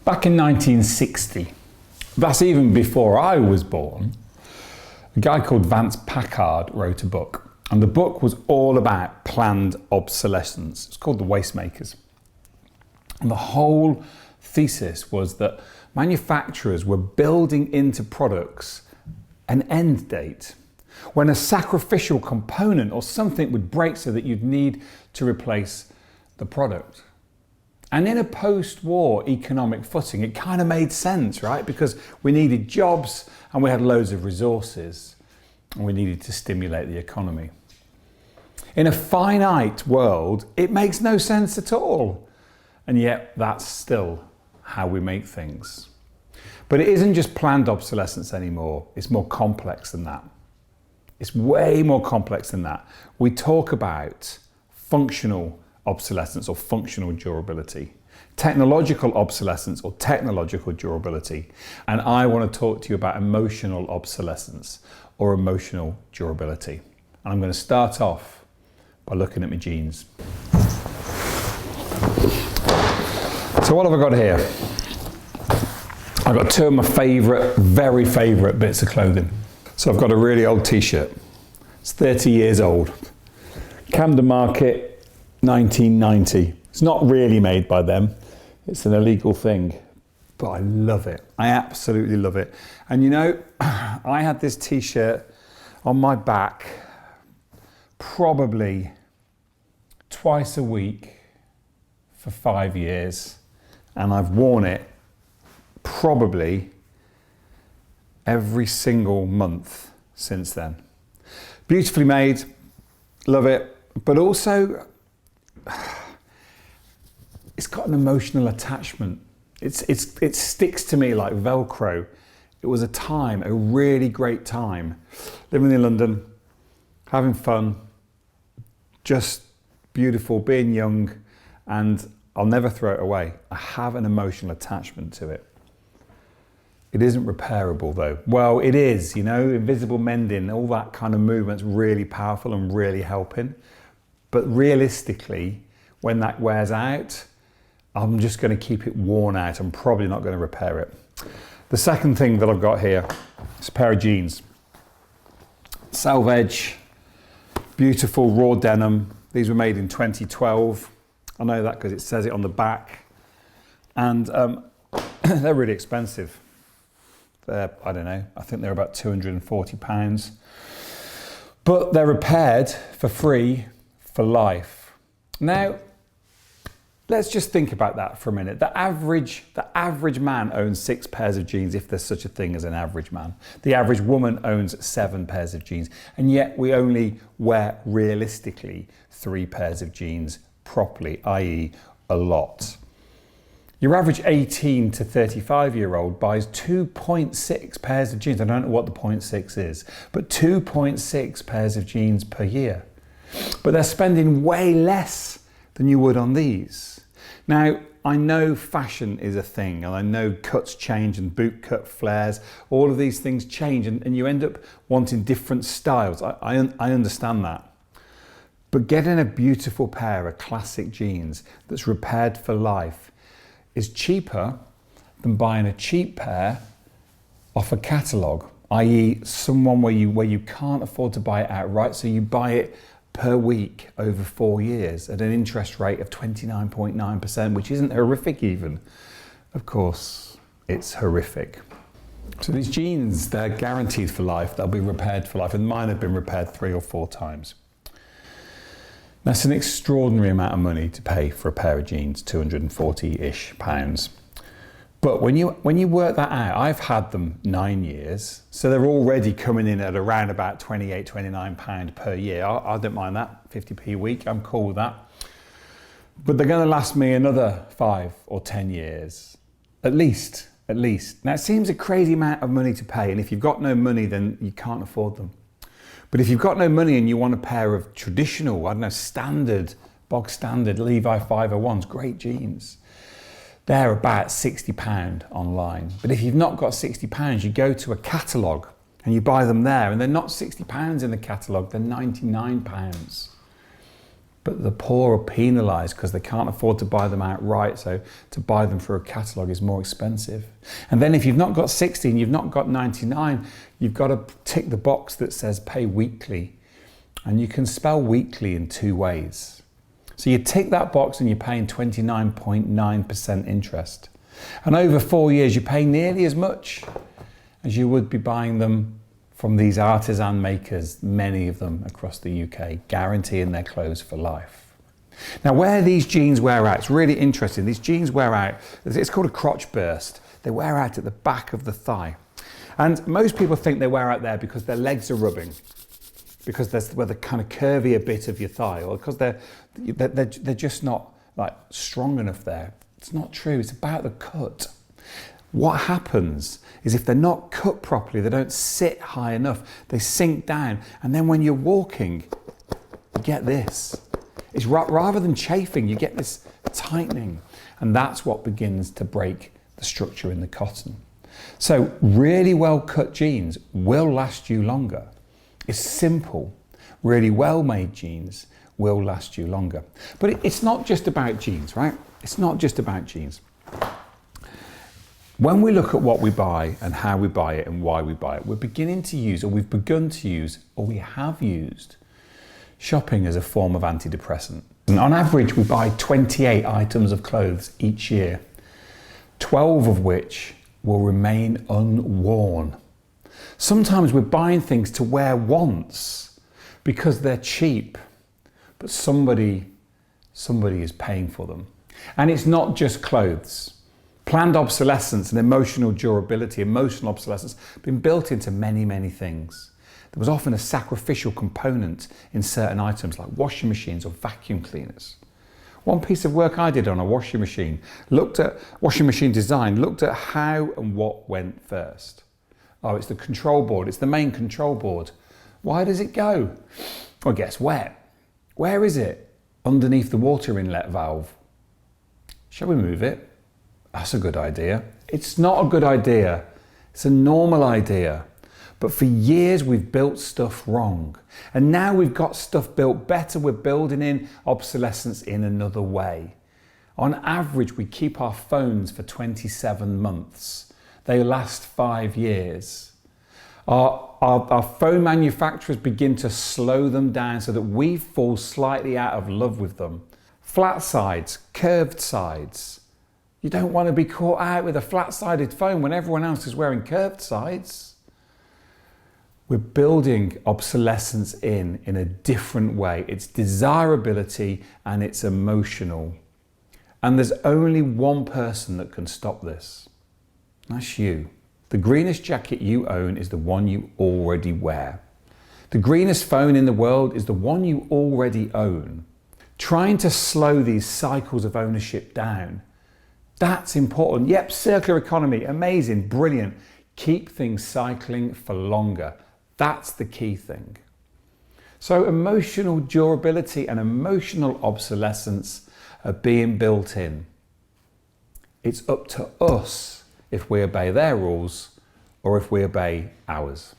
Back in 1960, that's even before I was born, a guy called Vance Packard wrote a book. And the book was all about planned obsolescence. It's called The Wastemakers. And the whole thesis was that manufacturers were building into products an end date, when a sacrificial component or something would break so that you'd need to replace the product. And in a post-war economic footing, it kind of made sense, right? Because we needed jobs and we had loads of resources and we needed to stimulate the economy. In a finite world, it makes no sense at all. And yet that's still how we make things. But it isn't just planned obsolescence anymore. It's more complex than that. It's way more complex than that. We talk about functional obsolescence or functional durability, technological obsolescence or technological durability, and I want to talk to you about emotional obsolescence or emotional durability. And I'm going to start off by looking at my jeans. So what have I got here? I've got two of my very favourite bits of clothing. So I've got a really old t-shirt. It's 30 years old. Camden Market, 1990. It's not really made by them. It's an illegal thing, but I love it. I absolutely love it. And you know, I had this t-shirt on my back probably twice a week for 5 years. And I've worn it probably every single month since then. Beautifully made, love it, but also it's got an emotional attachment. It sticks to me like Velcro. It was a time, a really great time, living in London, having fun, just beautiful, being young, and I'll never throw it away. I have an emotional attachment to it. It isn't repairable though. Well, it is, you know, invisible mending, all that kind of movement's really powerful and really helping. But realistically, when that wears out, I'm just going to keep it worn out. I'm probably not going to repair it. The second thing that I've got here is a pair of jeans. Selvedge, beautiful raw denim. These were made in 2012. I know that because it says it on the back. And they're really expensive. They're, I don't know, I think they're about £240. But they're repaired for free for life. Now, let's just think about that for a minute. The average man owns 6 pairs of jeans, if there's such a thing as an average man. The average woman owns 7 pairs of jeans. And yet we only wear realistically 3 pairs of jeans properly, i.e. a lot. Your average 18 to 35-year-old buys 2.6 pairs of jeans. I don't know what the 0.6 is, but 2.6 pairs of jeans per year. But they're spending way less than you would on these. Now, I know fashion is a thing, and I know cuts change and boot cut flares, all of these things change, and you end up wanting different styles. I understand that. But getting a beautiful pair of classic jeans that's repaired for life is cheaper than buying a cheap pair off a catalogue, i.e. someone where you can't afford to buy it outright, so you buy it per week over 4 years at an interest rate of 29.9%, which isn't horrific even. Of course, it's horrific. So these jeans, they're guaranteed for life, they'll be repaired for life, and mine have been repaired 3 or 4 times. That's an extraordinary amount of money to pay for a pair of jeans, 240-ish pounds. But when you work that out, I've had them 9 years, so they're already coming in at around about £28, £29 per year. I don't mind that, 50p a week, I'm cool with that. But they're going to last me another 5 or 10 years, at least. Now it seems a crazy amount of money to pay, and if you've got no money, then you can't afford them. But if you've got no money and you want a pair of traditional, I don't know, bog standard Levi 501s, great jeans, they're about £60 online. But if you've not got £60, you go to a catalogue and you buy them there, and they're not £60 in the catalogue, they're £99. but the poor are penalised because they can't afford to buy them outright, so to buy them through a catalogue is more expensive. And then if you've not got 60 and you've not got 99, you've got to tick the box that says pay weekly. And you can spell weekly in two ways. So you tick that box and you're paying 29.9% interest. And over 4 years, you pay nearly as much as you would be buying them from these artisan makers, many of them across the UK, guaranteeing their clothes for life. Now, where these jeans wear out, it's really interesting. These jeans wear out, it's called a crotch burst. They wear out at the back of the thigh. And most people think they wear out there because their legs are rubbing, because that's where the kind of curvier bit of your thigh, or because they're just not like strong enough there. It's not true. It's about the cut. What happens is if they're not cut properly, they don't sit high enough, they sink down, and then when you're walking, you get this. It's rather than chafing, you get this tightening, and that's what begins to break the structure in the cotton. So really well cut jeans will last you longer. It's simple. Really well made jeans will last you longer. But it's not just about jeans, right? It's not just about jeans. When we look at what we buy and how we buy it and why we buy it, we're beginning to use, or we've begun to use, or we have used shopping as a form of antidepressant. And on average, we buy 28 items of clothes each year, 12 of which will remain unworn. Sometimes we're buying things to wear once because they're cheap, but somebody is paying for them. And it's not just clothes. Planned obsolescence and emotional durability, emotional obsolescence, have been built into many, many things. There was often a sacrificial component in certain items like washing machines or vacuum cleaners. One piece of work I did on a washing machine, looked at washing machine design, looked at how and what went first. Oh, it's the control board, it's the main control board. Why does it go? Well, it gets wet. Where is it? Underneath the water inlet valve. Shall we move it? That's a good idea. It's not a good idea. It's a normal idea. But for years we've built stuff wrong. And now we've got stuff built better. We're building in obsolescence in another way. On average, we keep our phones for 27 months. They last 5 years. Our phone manufacturers begin to slow them down so that we fall slightly out of love with them. Flat sides, curved sides. You don't want to be caught out with a flat-sided phone when everyone else is wearing curved sides. We're building obsolescence in a different way. It's desirability and it's emotional. And there's only one person that can stop this. That's you. The greenest jacket you own is the one you already wear. The greenest phone in the world is the one you already own. Trying to slow these cycles of ownership down, that's important. Yep, circular economy, amazing, brilliant. Keep things cycling for longer. That's the key thing. So emotional durability and emotional obsolescence are being built in. It's up to us if we obey their rules or if we obey ours.